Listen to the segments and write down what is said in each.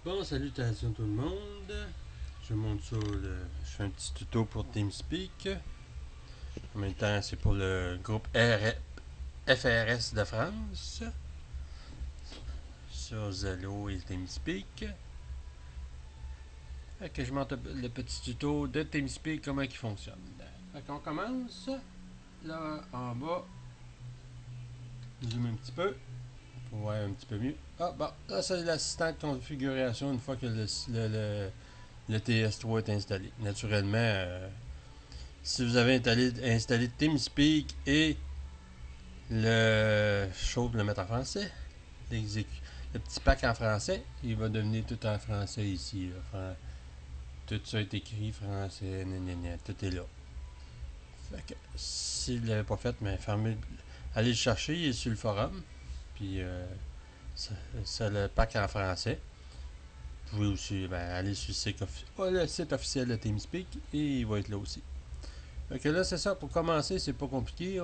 Bon, salutations tout le monde. Je monte ça, je fais un petit tuto pour TeamSpeak. En même temps, c'est pour le groupe FRS de France sur Zello et TeamSpeak. Fait que je monte le petit tuto de TeamSpeak, comment il fonctionne. Fait qu'on commence. Là, en bas, zoom un petit peu pour voir un petit peu mieux. Ah, bon, là, c'est l'assistant de configuration une fois que le TS3 est installé. Naturellement, si vous avez installé TeamSpeak et le mettre en français, le petit pack en français, il va devenir tout en français ici. Là. Tout ça est écrit français, tout est là. Fait que, si vous ne l'avez pas fait, mais allez le chercher, il est sur le forum. Puis c'est le pack en français. Vous pouvez aussi aller sur le site officiel de TeamSpeak et il va être là aussi. Donc là, c'est ça. Pour commencer, c'est pas compliqué.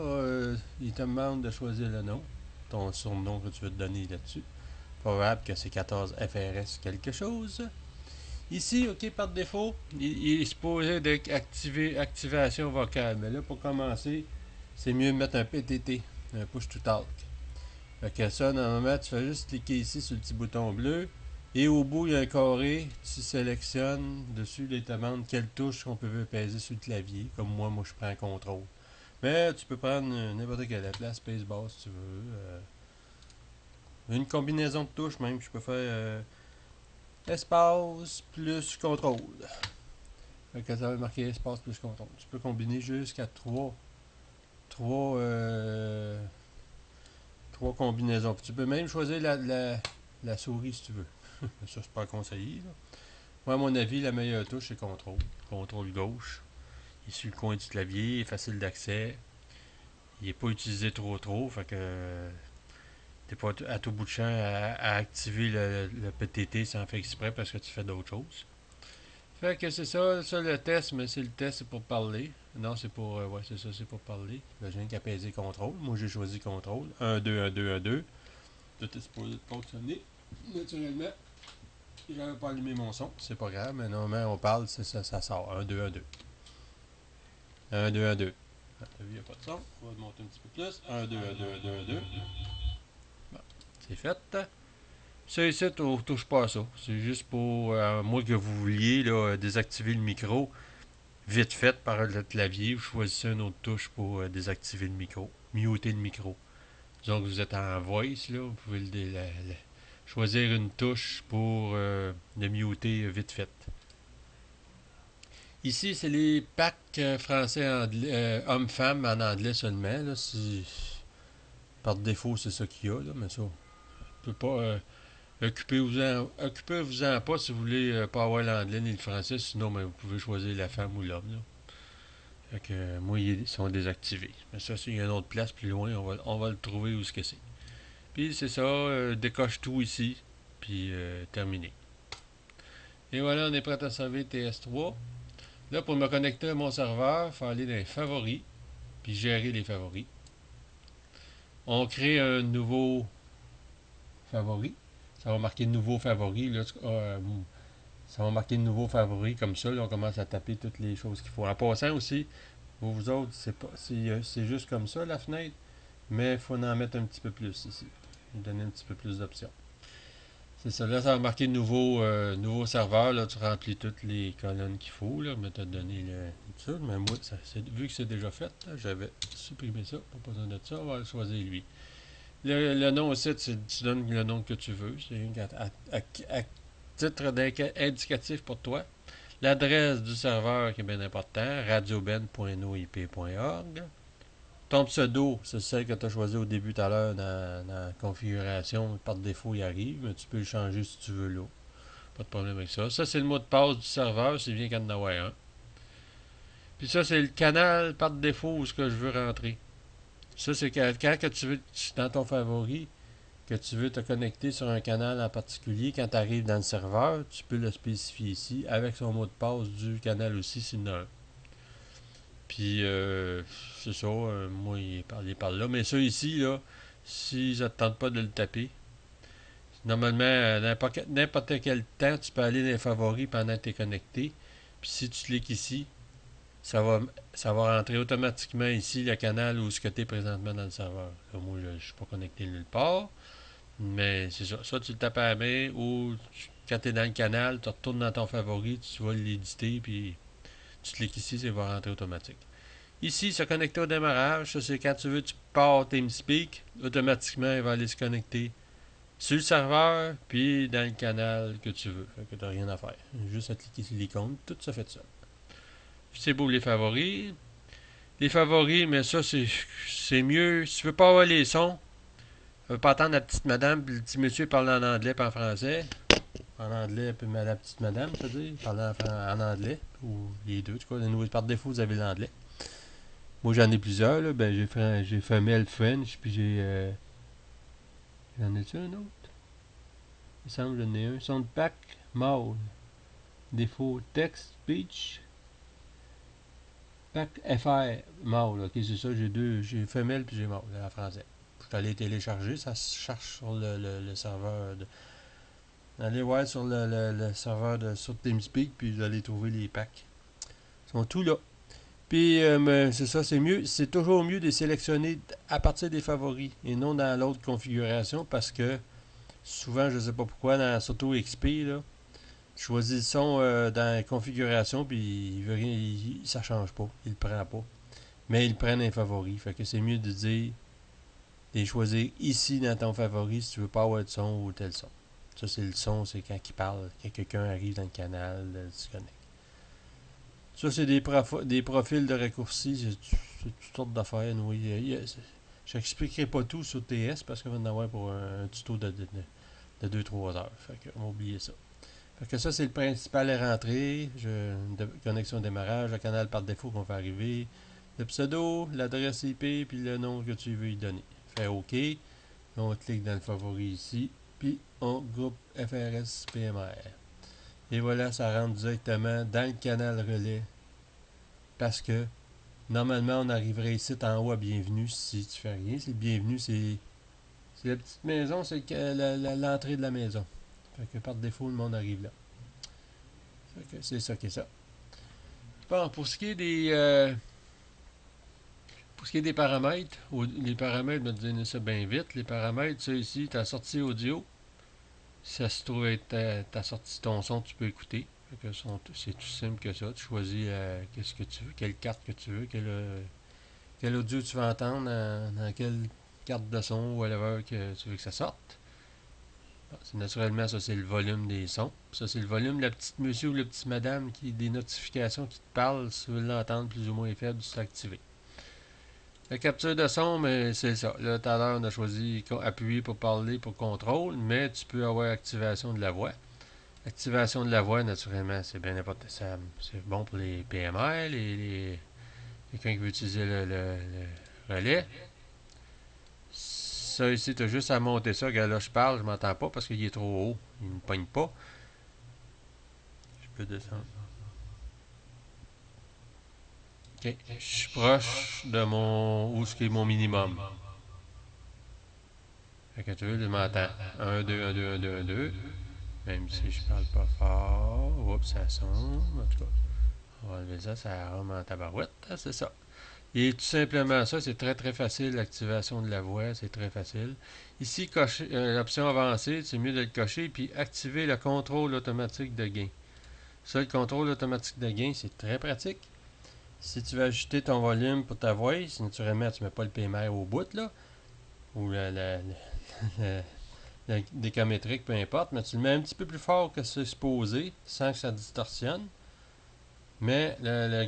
Il te demande de choisir le nom, ton surnom que tu veux te donner là-dessus. Probable que c'est 14 FRS quelque chose. Ici, OK, par défaut, il est supposé d'activer activation vocale. Mais là, pour commencer, c'est mieux de mettre un PTT, un Push to Talk. Fait que ça, normalement, tu fais juste cliquer ici sur le petit bouton bleu. Et au bout, il y a un carré. Tu sélectionnes dessus, il te demande quelle touche qu'on peut peser sur le clavier. Comme moi, je prends contrôle. Mais tu peux prendre n'importe quelle place, spacebar si tu veux. Une combinaison de touches même. Je peux faire espace plus contrôle. Fait que ça va marquer espace plus contrôle. Tu peux combiner jusqu'à trois, euh, trois combinaisons. Puis tu peux même choisir la souris si tu veux. Ça, c'est pas conseillé. Là. Moi, à mon avis, la meilleure touche, c'est contrôle. Contrôle gauche. Il est sur le coin du clavier, il est facile d'accès. Il n'est pas utilisé trop. Fait que t'es pas à tout bout de champ à activer le PTT sans faire exprès parce que tu fais d'autres choses. Fait que c'est ça le test, mais c'est le test, c'est pour parler. Non, c'est pour. Ouais, c'est ça, c'est pour parler. Là, je viens qu'apaiser contrôle. Moi, j'ai choisi contrôle. 1, 2, 1, 2, 1, 2. Tout est supposé fonctionner. Naturellement, j'avais pas allumé mon son. C'est pas grave, mais normalement, on parle, ça sort. 1, 2, 1, 2. 1, 2, 1, 2. Ah, t'as vu, il n'y a pas de son. On va monter un petit peu plus. 1, 2, 1, 2, 1, 2, 1, 2. Bon, c'est fait. Ça ici, on touche pas à ça. C'est juste pour, moi que vous vouliez désactiver le micro. Vite fait par le clavier, vous choisissez une autre touche pour désactiver le micro, muter le micro. Disons que vous êtes en voice, là, vous pouvez choisir une touche pour le muter vite fait. Ici, c'est les packs français-anglais, homme-femme en anglais seulement. Là, par défaut, c'est ça qu'il y a, là, mais ça, peut pas. Occupez-vous-en pas si vous voulez pas avoir l'anglais ni le français, sinon ben, vous pouvez choisir la femme ou l'homme. Là. Fait que, moi, ils sont désactivés. Mais ça, s'il y a une autre place plus loin, on va le trouver où ce que c'est. Puis c'est ça, décoche tout ici, puis terminé. Et voilà, on est prêt à servir TS3. Là, pour me connecter à mon serveur, il faut aller dans les favoris, puis gérer les favoris. On crée un nouveau favori. Ça va marquer nouveau favori. Là, ça va marquer nouveau favori comme ça. Là, on commence à taper toutes les choses qu'il faut. En passant aussi, vous autres, c'est juste comme ça la fenêtre. Mais il faut en mettre un petit peu plus ici. Donner un petit peu plus d'options. C'est ça. Là, ça va marquer nouveau serveur. Là, tu remplis toutes les colonnes qu'il faut. Là, mais tu as donné tout ça. Mais moi, vu que c'est déjà fait, j'avais supprimé ça. Pas besoin de ça. On va choisir lui. Le nom aussi, tu donnes le nom que tu veux. C'est à titre indicatif pour toi. L'adresse du serveur qui est bien important, radioben.noip.org. Ton pseudo, c'est celle que tu as choisi au début tout à l'heure dans la configuration. Par défaut, il arrive, mais tu peux le changer si tu veux là. Pas de problème avec ça. Ça, c'est le mot de passe du serveur, c'est bien qu'il y en a un. Puis ça, c'est le canal par défaut où ce que je veux rentrer. Ça, c'est quand que tu veux, dans ton favori, que tu veux te connecter sur un canal en particulier, quand tu arrives dans le serveur, tu peux le spécifier ici avec son mot de passe du canal aussi, s'il y en a un. Puis, c'est ça, moi, il est par là. Mais ça ici, là, si ça ne te tente pas de le taper, Normalement, n'importe quel temps, tu peux aller dans les favoris pendant que tu es connecté. Puis si tu cliques ici, ça va, ça va rentrer automatiquement ici le canal où ce que tu es présentement dans le serveur. Là, moi, je ne suis pas connecté nulle part. Mais c'est ça. Soit tu le tapes à la main ou quand tu es dans le canal, tu retournes dans ton favori, tu vas l'éditer, puis tu cliques ici, ça va rentrer automatique. Ici, se connecter au démarrage, ça c'est quand tu veux, tu pars TeamSpeak, automatiquement il va aller se connecter sur le serveur, puis dans le canal que tu veux. Fait que tu n'as rien à faire. Juste à cliquer sur l'icône, tout ça fait ça. C'est beau les favoris. Les favoris, mais ça c'est mieux. Si tu veux pas avoir les sons, tu veux pas attendre la petite madame puis le petit monsieur parler en anglais pas en français. En anglais, puis la petite madame, c'est-à-dire, parler en anglais, ou les deux, tu vois. Par défaut, vous avez l'anglais. Moi, j'en ai plusieurs, là. Ben, j'ai Femelle French, puis j'en ai-tu un autre? Il me semble que j'en ai un. Soundpack mâle. Défaut texte, speech. Pack FR mâle. Ok, c'est ça, j'ai deux. J'ai femelle, puis j'ai mâle, en français. Je suis allé télécharger, ça se cherche sur le serveur de. Allez voir sur le serveur sur TeamSpeak, puis vous allez trouver les packs. Ils sont tous là. Puis, c'est ça, c'est mieux, c'est toujours mieux de les sélectionner à partir des favoris et non dans l'autre configuration parce que souvent, je ne sais pas pourquoi, surtout XP, là, je choisis le son dans la configuration puis il veut rien, ça change pas, il le prend pas. Mais il prend les favoris, fait que c'est mieux de dire, de les choisir ici dans ton favori si tu veux pas avoir de son ou tel son. Ça, c'est le son, c'est quand il parle, quand quelqu'un arrive dans le canal, tu connectes. Ça, c'est des profils de raccourcis. C'est toutes sortes d'affaires. Oui. Je n'expliquerai pas tout sur TS parce qu'on va en avoir pour un tuto de 2-3 heures. Fait que, on va oublier ça. Fait que ça, c'est le principal à rentrer. Connexion démarrage, le canal par défaut qu'on fait arriver. Le pseudo, l'adresse IP, puis le nom que tu veux y donner. Fait OK. On clique dans le favori ici. Puis on groupe FRS PMR. Et voilà, ça rentre directement dans le canal relais. Parce que normalement, on arriverait ici en haut à bienvenue si tu fais rien. C'est le bienvenue, c'est la petite maison, c'est l'entrée de la maison. Fait que par défaut, le monde arrive là. Fait que c'est ça qui est ça. Bon, pour ce qui est des paramètres, les paramètres, je vais te donner ça bien vite. Les paramètres, ça ici, ta sortie audio, ça se trouve être ta sortie, ton son, tu peux écouter. C'est tout simple que ça. Tu choisis qu'est-ce que tu veux, quelle carte que tu veux, quel audio tu veux entendre, dans quelle carte de son ou whatever que tu veux que ça sorte. Bon, naturellement, ça c'est le volume des sons. Ça c'est le volume de la petite monsieur ou la petite madame qui des notifications qui te parlent. Si tu veux l'entendre plus ou moins faible, tu activé. La capture de son, mais c'est ça. Là, tout à l'heure, on a choisi appuyer pour parler pour contrôle, mais tu peux avoir activation de la voix. Activation de la voix, naturellement, c'est bien n'importe ça. C'est bon pour les PMR, quelqu'un qui veut utiliser le relais. Ça ici, tu as juste à monter ça. Regarde, là, je parle, je m'entends pas parce qu'il est trop haut. Il ne me pogne pas. Je peux descendre. Ok. Je suis proche de mon. Où ce qui est mon minimum. Fait que tu veux, je m'entends. 1, 2, 1, 2, 1, 2, 1, 2. Même si je parle pas fort. Oups, ça sonne. En tout cas, on va enlever ça, ça rame en tabarouette. C'est ça. Et tout simplement ça, c'est très très facile, l'activation de la voix, c'est très facile. Ici, l'option avancée, c'est mieux de le cocher, puis activer le contrôle automatique de gain. Ça, le contrôle automatique de gain, c'est très pratique. Si tu veux ajuster ton volume pour ta voix, naturellement, tu ne mets pas le PMR au bout, là, ou le décamétrique, peu importe, mais tu le mets un petit peu plus fort que c'est supposé, sans que ça distorsionne. Mais le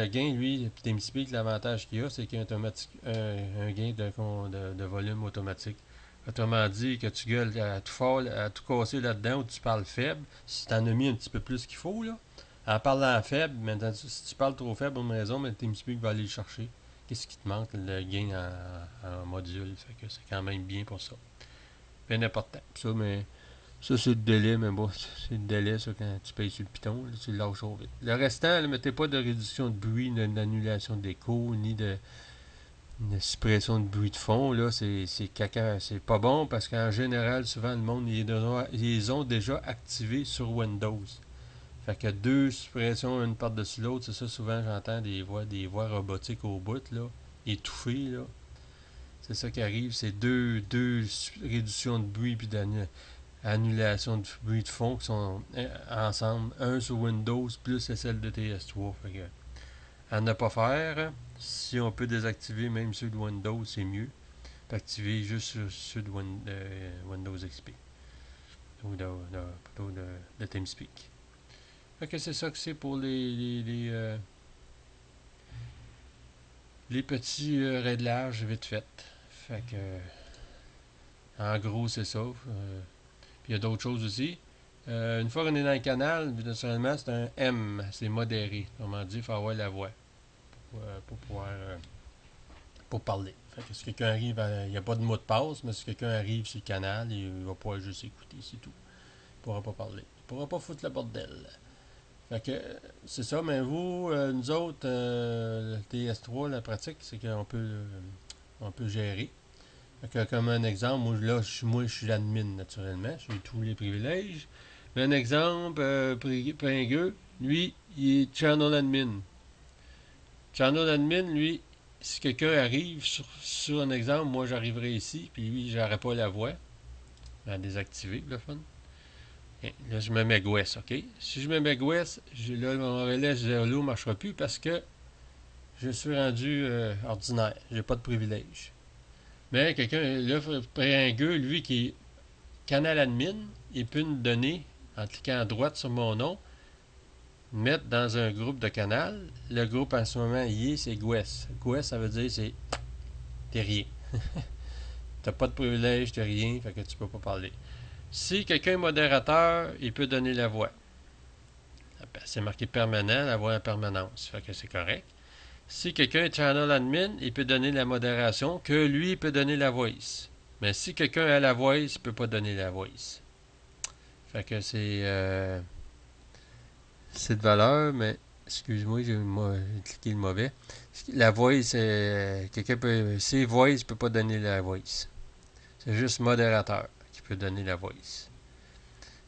gain, lui, TeamSpeak, l'avantage qu'il a, c'est qu'il y a un gain de volume automatique. Autrement dit, que tu gueules à tout fort, à tout casser là-dedans, ou tu parles faible, si tu en as mis un petit peu plus qu'il faut, là, en parlant faible, maintenant, si tu parles trop faible, une raison, mais TeamSpeak va aller le chercher. Qu'est-ce qui te manque? Le gain en module. Fait que c'est quand même bien pour ça. Bien important. Ça, mais ça, c'est le délai, mais bon, c'est le délai, ça, quand tu payes sur le piton, là, tu le lâches au vite. Le restant, ne mettez pas de réduction de bruit, d'annulation d'écho, ni de Une suppression de bruit de fond, là, c'est caca, c'est pas bon parce qu'en général, souvent, le monde, ils les ont déjà activés sur Windows. Fait que deux suppressions une par-dessus l'autre, c'est ça, souvent, j'entends des voix robotiques au bout, là, étouffées, là. C'est ça qui arrive, c'est deux réductions de bruit puis d'annulation de bruit de fond qui sont ensemble, un sur Windows plus celle de TS3. Fait que, à ne pas faire, si on peut désactiver même ceux de Windows, c'est mieux. Activer juste sur ceux de Windows XP ou de TeamSpeak. Fait que c'est ça que c'est pour les petits réglages vite fait. Fait que en gros c'est ça. Puis il y a d'autres choses aussi. Une fois qu'on est dans le canal, naturellement c'est un M, c'est modéré. Autrement dit, il faut avoir la voix pour pouvoir pour parler. Fait que si quelqu'un arrive, il n'y a pas de mot de passe, mais si quelqu'un arrive sur le canal, il va pouvoir juste écouter, c'est tout. Il ne pourra pas parler. Il ne pourra pas foutre le bordel. Fait que c'est ça, mais vous, nous autres, le TS3, la pratique, c'est qu'on on peut gérer. Fait que, comme un exemple, moi, je suis l'admin naturellement, j'ai tous les privilèges. Mais un exemple, Pingueux, lui, il est channel admin. Channel admin, lui, si quelqu'un arrive sur un exemple, moi j'arriverai ici, puis lui, j'aurai pas la voix à désactiver, le fun. Et là, je me mets GUES, OK? Si je me mets GUES, là, mon relais 0 ne marchera plus parce que je suis rendu ordinaire. J'ai pas de privilège. Mais quelqu'un, là, Pingueux, lui, qui est canal admin, il peut nous donner, en cliquant à droite sur mon nom, mettre dans un groupe de canal. Le groupe en ce moment, c'est GUES. GUES, ça veut dire c'est t'es rien. T'as pas de privilège, t'es rien, fait que tu peux pas parler. Si quelqu'un est modérateur, il peut donner la voix. C'est marqué permanent, la voix en permanence, fait que c'est correct. Si quelqu'un est channel admin, il peut donner la modération, que lui il peut donner la voice. Mais si quelqu'un a la voice, il peut pas donner la voice. Fait que c'est de valeur, mais excuse-moi, j'ai cliqué le mauvais. La voice, quelqu'un peut. Si voice, il peut pas donner la voice. C'est juste modérateur qui peut donner la voice.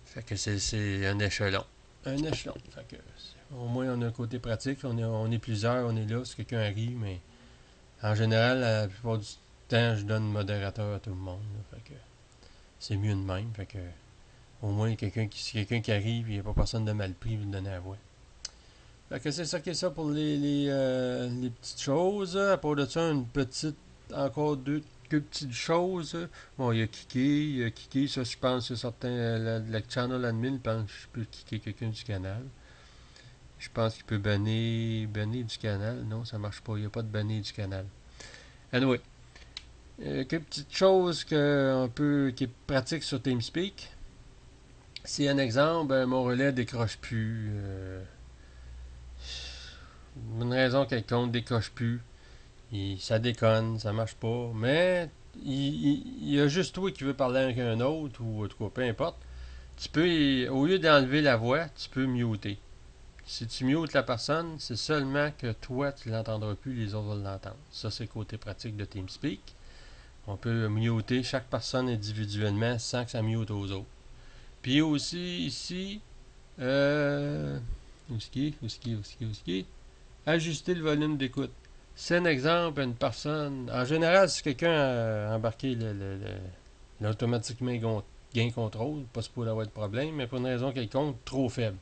Fait que c'est un échelon. Un échelon. Fait que au moins on a un côté pratique. On est plusieurs, on est là si quelqu'un arrive, mais en général, la plupart du temps, je donne modérateur à tout le monde. Là. Fait que c'est mieux de même. Fait que au moins si quelqu'un qui arrive, il n'y a pas personne de mal pris, lui donner la voix. Fait que c'est ça qui est ça pour les petites choses. À part de ça, encore deux petites choses. Bon, il y a Kiki, ça je pense que certains, le channel admin pense que je peux kicker quelqu'un du canal. Je pense qu'il peut banner du canal. Non, ça marche pas, il n'y a pas de banner du canal. Anyway, quelques petites choses qui est pratique sur TeamSpeak. Si un exemple, mon relais décroche plus. Une raison quelconque décroche plus. Ça déconne, ça marche pas. Mais il y a juste toi qui veux parler avec un autre ou en tout cas, peu importe. Tu peux, au lieu d'enlever la voix, tu peux muter. Si tu mutes la personne, c'est seulement que toi, tu l'entendras plus, les autres vont l'entendre. Ça, c'est le côté pratique de TeamSpeak. On peut muter chaque personne individuellement sans que ça mute aux autres. Puis aussi, ici, où est-ce qui est? Ajuster le volume d'écoute. C'est un exemple, une personne. En général, si quelqu'un a embarqué l'automatiquement gain contrôle, pas supposé avoir de problème, mais pour une raison quelconque, trop faible.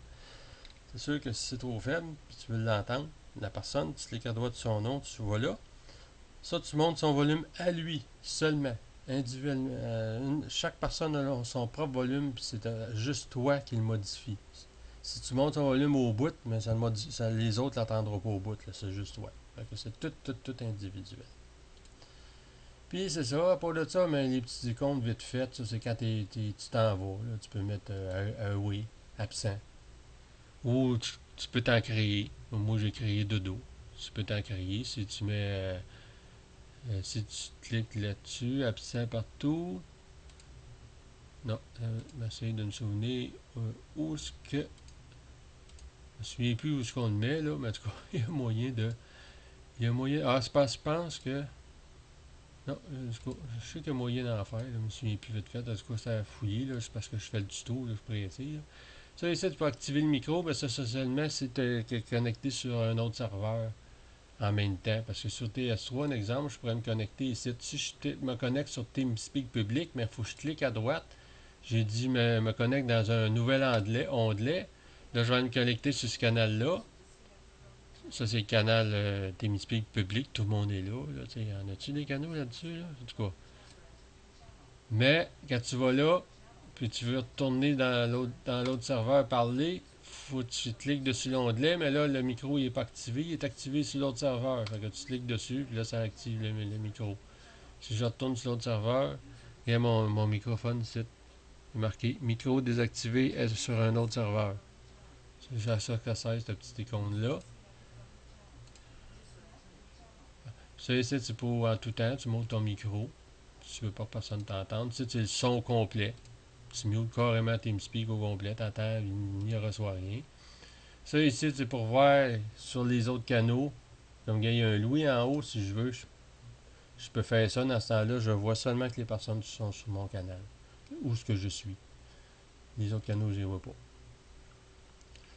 C'est sûr que si c'est trop faible, puis tu veux l'entendre, la personne, tu cliques à droite sur son nom, tu vois là. Ça, tu montes son volume à lui seulement, individuellement. Chaque personne a son propre volume, puis c'est juste toi qui le modifie. Si tu montes ton volume au bout, mais les autres ne l'entendront pas au bout, c'est juste toi. Fait que c'est tout individuel. Puis c'est ça, à part de ça, mais les petits icônes vite faites, ça c'est quand tu t'en vas. Là, tu peux mettre oui, absent. Ou tu peux t'en créer. Moi j'ai créé dodo. Tu peux t'en créer. Si tu cliques là-dessus, absent partout. Non, j'essaie de me souvenir où est-ce que. Je me souviens plus où est-ce qu'on le met là, mais en tout cas, il y a moyen de. Il y a moyen. Ah, je pense que. Non, je sais qu'il y a moyen d'en faire, là, je me souviens plus vite fait. En tout cas, c'est à fouiller, là, c'est parce que je fais le tuto, là, je pourrais essayer. Là. Ça, ici, tu peux activer le micro, mais ça, seulement si tu es connecté sur un autre serveur en même temps. Parce que sur TS3, un exemple, je pourrais me connecter ici. Si je me connecte sur TeamSpeak public, mais il faut que je clique à droite. J'ai dit me connecte dans un nouvel onglet. Là, je vais me connecter sur ce canal-là. Ça, c'est le canal TeamSpeak public. Tout le monde est là. Y en a-tu des canaux là-dessus? Là? En tout cas. Mais quand tu vas là, puis tu veux retourner dans l'autre serveur parler, faut que tu cliques dessus l'onglet, mais là, le micro il n'est pas activé, il est activé sur l'autre serveur. Fait que tu cliques dessus, puis là, ça active le micro. Si je retourne sur l'autre serveur, il y a mon microphone ici. Il est marqué micro désactivé est sur un autre serveur. C'est à ça que ça sert, cette petite icône-là. Ça ici, c'est pour en tout temps, tu montes ton micro. Si tu veux pas que personne t'entende. Ça, c'est le son complet. Tu mutes carrément TeamSpeak au complet, t'entends, il n'y reçoit rien. Ça ici, c'est pour voir sur les autres canaux. Comme il y a un Louis en haut, si je veux, je peux faire ça dans ce temps-là. Je vois seulement que les personnes qui sont sur mon canal. Où ce que je suis. Les autres canaux, je ne les vois pas.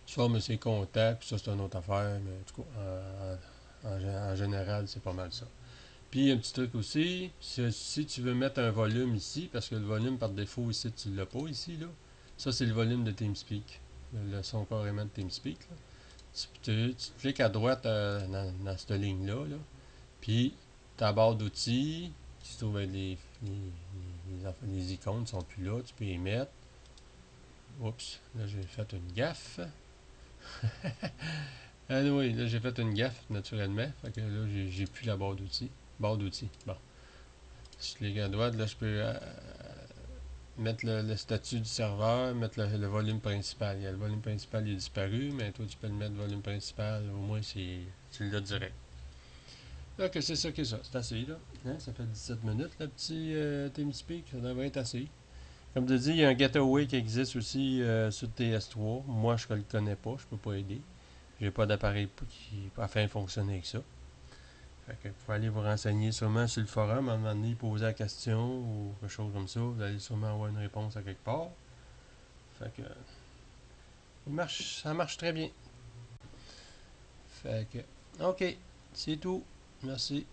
Ça, mais c'est contacts, ça c'est une autre affaire, mais en tout cas, en général, c'est pas mal ça. Puis un petit truc aussi, si tu veux mettre un volume ici, parce que le volume par défaut ici, tu ne l'as pas ici, là. Ça, c'est le volume de TeamSpeak. Le son carrément de TeamSpeak. Là. Tu cliques à droite dans cette ligne-là, là, puis ta barre d'outils, qui se trouve avec les icônes ne sont plus là, tu peux les mettre. Oups, là j'ai fait une gaffe. Ah oui, là j'ai fait une gaffe naturellement. Fait que là j'ai plus la barre d'outils. Barre d'outils. Bon. Si je clique à droite, là je peux mettre le statut du serveur, mettre le volume principal. Le volume principal il est disparu, mais toi tu peux le mettre volume principal, au moins tu l'as direct. Donc c'est ça que ça. C'est assez là. Hein, ça fait 17 minutes le petit TeamSpeak, ça devrait être assez. Comme tu dis, il y a un Getaway qui existe aussi sur TS3. Moi je ne le connais pas, je peux pas aider. J'ai pas d'appareil qui afin de fonctionner avec ça. Fait que vous pouvez aller vous renseigner sûrement sur le forum, à un moment donné, poser la question ou quelque chose comme ça. Vous allez sûrement avoir une réponse à quelque part. Fait que ça marche très bien. Fait que, ok, c'est tout. Merci.